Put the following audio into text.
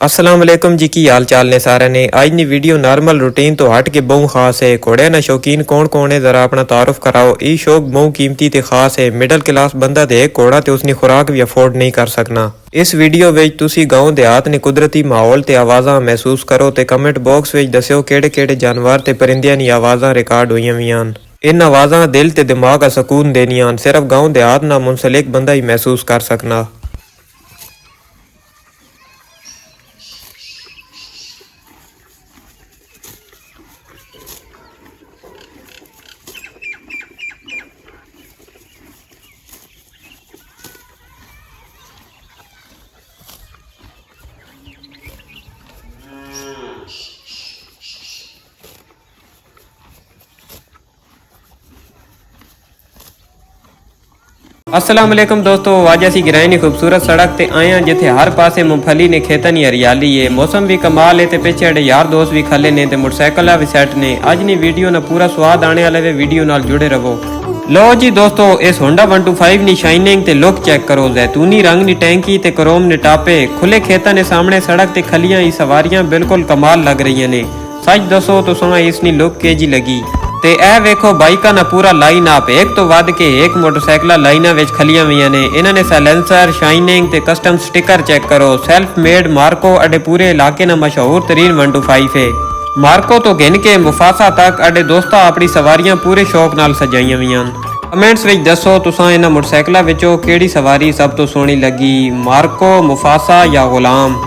अस्सलाम वालेकुम जी की हाल चाल ने सारे ने। आज नी वीडियो नॉर्मल रूटीन तो हट के बहु खास है। घोड़े ना शौकीन कौन कौन है जरा अपना तारुफ कराओ। ई शौक बहु कीमती ते खास है। मिडल क्लास बंदा ते एक घोड़ा ते उसनी खुराक भी अफोर्ड नहीं कर सकना। इस वीडियो विच तुसी गांव देहात ने कुदरती माहौल ते आवाज़ां महसूस करो ते कमेंट बॉक्स विच दस्यो केड़े केड़े जानवर ते परिंदियां दी आवाज़ां रिकॉर्ड होईयां वीयां। इन आवाज़ां दिल ते दिमाग का सुकून देनियां। सिर्फ गांव देहात ना मुंसलिक बंदा ही महसूस कर सकना। अस्सलाम वालेकुम दोस्तों, आज असी गिराई नी खूबसूरत सड़क ते आए हैं जिथे हर पासे मूंगफली ने खेतन की हरियाली है। मौसम भी कमाल है ते पिछे अड़े यार दोस्त भी खले ने ते मोटरसाइकिल भी सेट ने। अज नी वीडियो ना पूरा स्वाद आने वाले वे वीडियो नाल जुड़े रहो। लो जी दोस्तों, इस होंडा 125 नी शाइनिंग ते लुक चेक करो। जैतूनी रंग नी टैंकी ते क्रोम ने टापे खुले खेतन ने सामने सड़क ते खलियां ही सवारियां बिल्कुल कमाल लग रही ने। सच दसो तो सुना इसनी लुक केजी लगी ते ए वेखो बाइका ना पूरा लाइन अप एक तो वध के एक मोटरसाइकिल लाइना विच खलियां हुई ने। इन्होंने साइलेंसर शाइनिंग ते कस्टम स्टिकर चेक करो। सेल्फ मेड मार्को अडे पूरे इलाके ना मशहूर तरीन 125 है। मार्को तो गिन के मुफासा तक अडे दोस्ता अपनी सवारियां पूरे शौक नाल सजाइयां हुई। कमेंट्स विच दसो तुसां इन्हां मोटरसाइकिलों विचों केड़ी सवारी सब तो सोहनी लगी, मार्को, मुफासा या गुलाम।